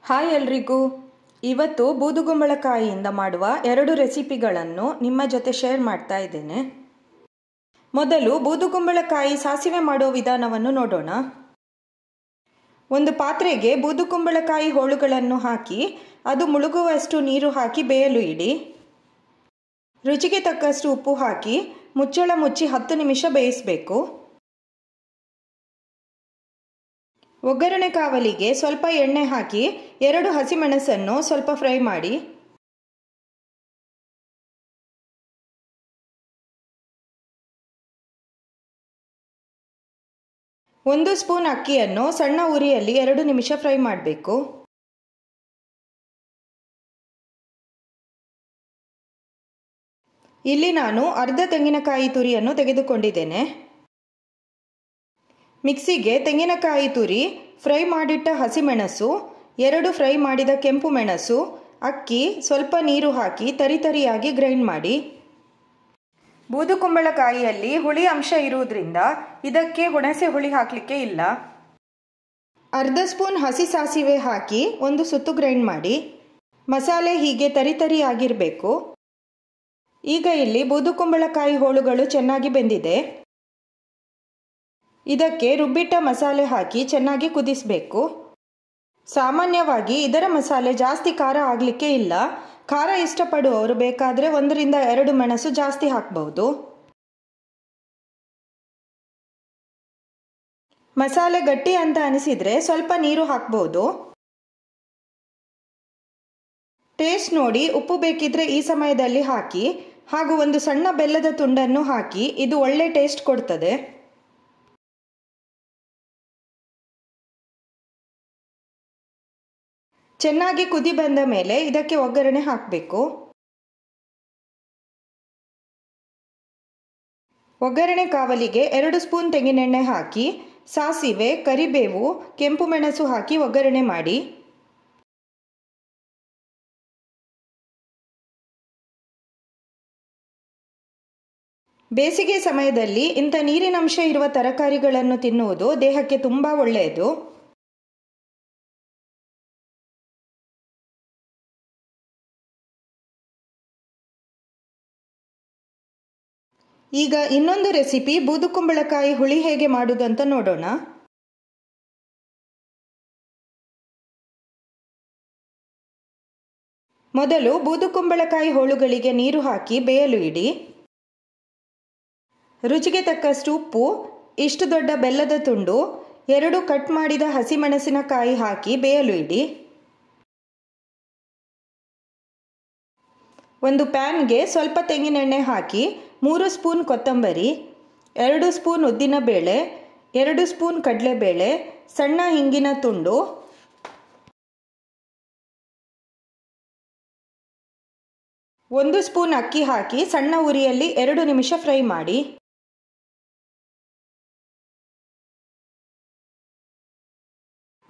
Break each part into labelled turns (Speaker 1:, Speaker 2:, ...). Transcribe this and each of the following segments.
Speaker 1: Hi ಎಲ್ರಿಗೂ. ಇವತ್ತು ಬೂದುಗುಂಬಳಕಾಯಿಯಿಂದ ಮಾಡುವ 2 ರೆಸಿಪಿಗಳನ್ನು ನಿಮ್ಮ ಜೊತೆ ಶೇರ್ ಮಾಡ್ತಾ ಇದ್ದೇನೆ. ಮೊದಲು ಬೂದುಗುಂಬಳಕಾಯಿ ಸಾಸಿವೆ ಮಾಡೋ ವಿಧಾನವನ್ನು ನೋಡೋಣ. ಒಂದು ಪಾತ್ರೆಗೆ ಬೂದುಗುಂಬಳಕಾಯಿ ಹೋಳುಗಳನ್ನು ಹಾಕಿ ಅದು ಮುಳುಗುವಷ್ಟು ನೀರು ಹಾಕಿ ಬೇಯಲು ಇಡಿ. ರುಚಿಗೆ ತಕ್ಕಷ್ಟು ಉಪ್ಪು ಹಾಕಿ ಮುಚ್ಚಳ ಮುಚ್ಚಿ 10 ನಿಮಿಷ ಬೇಯಿಸಬೇಕು. ಒಗ್ಗರಣೆ ಕಾವಲಿಗೆ ಸ್ವಲ್ಪ ಎಣ್ಣೆ ಹಾಕಿ 2 ಹಸಿಮೆಣಸನ್ನು ಸ್ವಲ್ಪ ಫ್ರೈ ಮಾಡಿ. ಒಂದು ಸ್ಪೂನ್ ಅಕ್ಕಿಯನ್ನು ಸಣ್ಣ ಉರಿಯಲ್ಲಿ 2 ನಿಮಿಷ ಫ್ರೈ ಮಾಡಬೇಕು. ಇಲ್ಲಿ ನಾನು ಅರ್ಧ ತೆಂಗಿನಕಾಯಿ ತುರಿಯನ್ನು ತೆಗೆದುಕೊಂಡಿದ್ದೇನೆ. ಮಿಕ್ಸಿಗೆ ತೆಂಗಿನಕಾಯಿ ತುರಿ, ಫ್ರೈ ಮಾಡಿಟ್ಟ ಹಸಿಮೆಣಸು, 2 ಫ್ರೈ ಮಾಡಿದ ಕೆಂಪು ಮೆಣಸು, ಅಕ್ಕಿ, ಸ್ವಲ್ಪ ನೀರು ಹಾಕಿ ತರಿತರಿಯಾಗಿ ಗ್ರೈಂಡ್ ಮಾಡಿ. ಬೂದುಗುಂಬಳಕಾಯಿಯಲ್ಲಿ ಹುಳಿ ಅಂಶ ಇರುವುದರಿಂದ ಇದಕ್ಕೆ ಹುಣಸೆ ಹುಳಿ ಹಾಕಲಿಕ್ಕೆ ಇಲ್ಲ. ಅರ್ಧ ಸ್ಪೂನ್ ಹಸಿ ಸಾಸಿವೆ ಹಾಕಿ ಒಂದು ಸುತ್ತು ಗ್ರೈಂಡ್ ಮಾಡಿ. ಮಸಾಲೆ ಹೀಗೆ ತರಿತರಿಯಾಗಿರಬೇಕು. ಈಗ ಇಲ್ಲಿ ಬೂದುಗುಂಬಳಕಾಯಿ ಹೋಳುಗಳು ಚೆನ್ನಾಗಿ ಬೆಂದಿದೆ. ಇದಕ್ಕೆ ರುಬ್ಬಿಟ್ಟ ಮಸಾಲೆ ಹಾಕಿ ಚೆನ್ನಾಗಿ ಕುದಿಸಬೇಕು. ಸಾಮಾನ್ಯವಾಗಿ ಇದರ ಮಸಾಲೆ ಜಾಸ್ತಿ ಖಾರ ಆಗಲಿಕ್ಕೆ ಇಲ್ಲ. ಖಾರ ಇಷ್ಟಪಡುವವರು ಬೇಕಾದರೆ 1 ರಿಂದ 2 ಮೆಣಸು ಜಾಸ್ತಿ ಹಾಕಬಹುದು. ಮಸಾಲೆ ಗಟ್ಟಿ ಅಂತ ಅನಿಸಿದರೆ ಸ್ವಲ್ಪ ನೀರು ಹಾಕಬಹುದು. ಟೇಸ್ಟ್ ನೋಡಿ ಉಪ್ಪು ಬೇಕಿದ್ರೆ ಈ ಸಮಯದಲ್ಲಿ ಹಾಕಿ. ಹಾಗೂ ಒಂದು ಸಣ್ಣ ಬೆಲ್ಲದ ತುಂಡನ್ನು ಹಾಕಿ. ಇದು ಒಳ್ಳೆ ಟೇಸ್ಟ್ ಕೊಡ್ತದೆ. ಚೆನ್ನಾಗಿ ಕುದಿ ಬಂದ ಮೇಲೆ ಇದಕ್ಕೆ ಒಗ್ಗರಣೆ ಹಾಕಬೇಕು. ಒಗ್ಗರಣೆ ಕಾವಲಿಗೆ 2 ಸ್ಪೂನ್ ತೆಂಗಿನೆಣ್ಣೆ ಹಾಕಿ ಸಾಸಿವೆ, ಕರಿಬೇವು, ಕೆಂಪು ಮೆಣಸು ಹಾಕಿ ಒಗ್ಗರಣೆ ಮಾಡಿ. ಬೇಸಿಗೆ ಸಮಯದಲ್ಲಿ ಇಂಥ ನೀರಿನಂಶ ಇರುವ ತರಕಾರಿಗಳನ್ನು ತಿನ್ನುವುದು ದೇಹಕ್ಕೆ ತುಂಬ ಒಳ್ಳೆಯದು. ಈಗ ಇನ್ನೊಂದು ರೆಸಿಪಿ ಬೂದುಗುಂಬಳಕಾಯಿ ಹುಳಿ ಹೇಗೆ ಮಾಡುವುದು ಅಂತ ನೋಡೋಣ. ಮೊದಲು ಬೂದುಗುಂಬಳಕಾಯಿ ಹೋಳುಗಳಿಗೆ ನೀರು ಹಾಕಿ ಬೇಯಲು ಇಡಿ. ರುಚಿಗೆ ತಕ್ಕಷ್ಟು ಉಪ್ಪು, ಇಷ್ಟು ದೊಡ್ಡ ಬೆಲ್ಲದ ತುಂಡು, 2 ಕಟ್ ಮಾಡಿದ ಹಸಿಮೆಣಸಿನಕಾಯಿ ಹಾಕಿ ಬೇಯಲು ಇಡಿ. ಒಂದು ಪ್ಯಾನ್ಗೆ ಸ್ವಲ್ಪ ತೆಂಗಿನೆಣ್ಣೆ ಹಾಕಿ 3 ಸ್ಪೂನ್ ಕೊತ್ತಂಬರಿ, 2 ಸ್ಪೂನ್ ಉದ್ದಿನಬೇಳೆ, 2 ಸ್ಪೂನ್ ಕಡಲೆಬೇಳೆ, ಸಣ್ಣ ಹಿಂಗಿನ ತುಂಡು, 1 ಸ್ಪೂನ್ ಅಕ್ಕಿ ಹಾಕಿ ಸಣ್ಣ ಉರಿಯಲ್ಲಿ 2 ನಿಮಿಷ ಫ್ರೈ ಮಾಡಿ.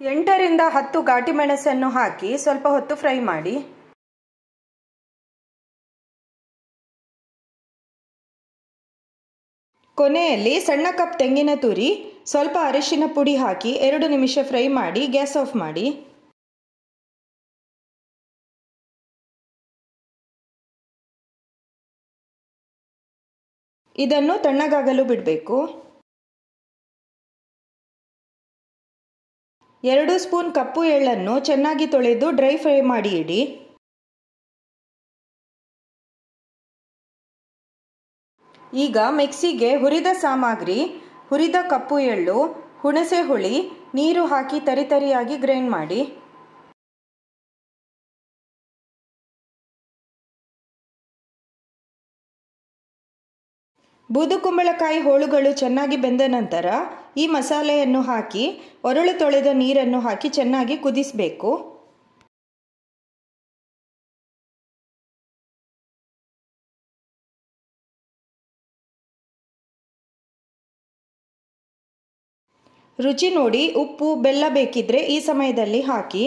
Speaker 1: ಎಂಟರಿಂದ 10 ಘಾಟಿ ಮೆಣಸನ್ನು ಹಾಕಿ ಸ್ವಲ್ಪ ಹೊತ್ತು ಫ್ರೈ ಮಾಡಿ. ಕೊನೆಯಲ್ಲಿ ಸಣ್ಣ ಕಪ್ ತೆಂಗಿನ ತುರಿ, ಸ್ವಲ್ಪ ಅರಿಶಿನ ಪುಡಿ ಹಾಕಿ 2 ನಿಮಿಷ ಫ್ರೈ ಮಾಡಿ ಗ್ಯಾಸ್ ಆಫ್ ಮಾಡಿ. ಇದನ್ನು ತಣ್ಣಗಾಗಲು ಬಿಡಬೇಕು. 2 ಸ್ಪೂನ್ ಕಪ್ಪು ಎಳ್ಳನ್ನು ಚೆನ್ನಾಗಿ ತೊಳೆದು ಡ್ರೈ ಫ್ರೈ ಮಾಡಿ ಇಡಿ. ಈಗ ಮಿಕ್ಸಿಗೆ ಹುರಿದ ಸಾಮಗ್ರಿ, ಹುರಿದ ಕಪ್ಪು ಎಳ್ಳು, ಹುಣಸೆ ಹುಳಿ, ನೀರು ಹಾಕಿ ತರಿತರಿಯಾಗಿ ಗ್ರೈಂಡ್ ಮಾಡಿ. ಬೂದುಗುಂಬಳಕಾಯಿ ಹೋಳುಗಳು ಚೆನ್ನಾಗಿ ಬೆಂದ ನಂತರ ಈ ಮಸಾಲೆಯನ್ನು ಹಾಕಿ ಒರಳು ತೊಳೆದ ನೀರನ್ನು ಹಾಕಿ ಚೆನ್ನಾಗಿ ಕುದಿಸಬೇಕು. ರುಚಿ ನೋಡಿ ಉಪ್ಪು, ಬೆಲ್ಲ ಬೇಕಿದ್ರೆ ಈ ಸಮಯದಲ್ಲಿ ಹಾಕಿ.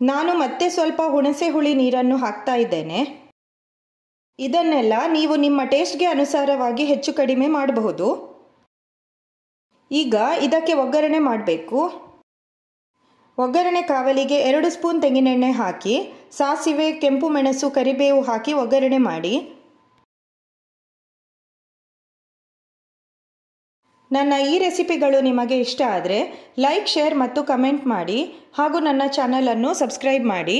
Speaker 1: ನಾನು ಮತ್ತೆ ಸ್ವಲ್ಪ ಹುಣಸೆ ಹುಳಿ ನೀರನ್ನು ಹಾಕ್ತಾ ಇದ್ದೇನೆ. ಇದನ್ನೆಲ್ಲ ನೀವು ನಿಮ್ಮ ಟೇಸ್ಟ್ಗೆ ಅನುಸಾರವಾಗಿ ಹೆಚ್ಚು ಕಡಿಮೆ ಮಾಡಬಹುದು. ಈಗ ಇದಕ್ಕೆ ಒಗ್ಗರಣೆ ಮಾಡಬೇಕು. ಒಗ್ಗರಣೆ ಕಾವಲಿಗೆ 2 ಸ್ಪೂನ್ ತೆಂಗಿನೆಣ್ಣೆ ಹಾಕಿ ಸಾಸಿವೆ, ಕೆಂಪು ಮೆಣಸು, ಕರಿಬೇವು ಹಾಕಿ ಒಗ್ಗರಣೆ ಮಾಡಿ. ನನ್ನ ಈ ರೆಸಿಪಿಗಳು ನಿಮಗೆ ಇಷ್ಟ ಆದರೆ ಲೈಕ್, ಶೇರ್ ಮತ್ತು ಕಮೆಂಟ್ ಮಾಡಿ ಹಾಗೂ ನನ್ನ ಚಾನಲನ್ನು ಸಬ್ಸ್ಕ್ರೈಬ್ ಮಾಡಿ.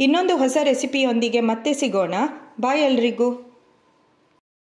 Speaker 1: ಇನ್ನೊಂದು ಹೊಸ ರೆಸಿಪಿಯೊಂದಿಗೆ ಮತ್ತೆ ಸಿಗೋಣ. ಬಾಯ್ ಎಲ್ರಿಗೂ.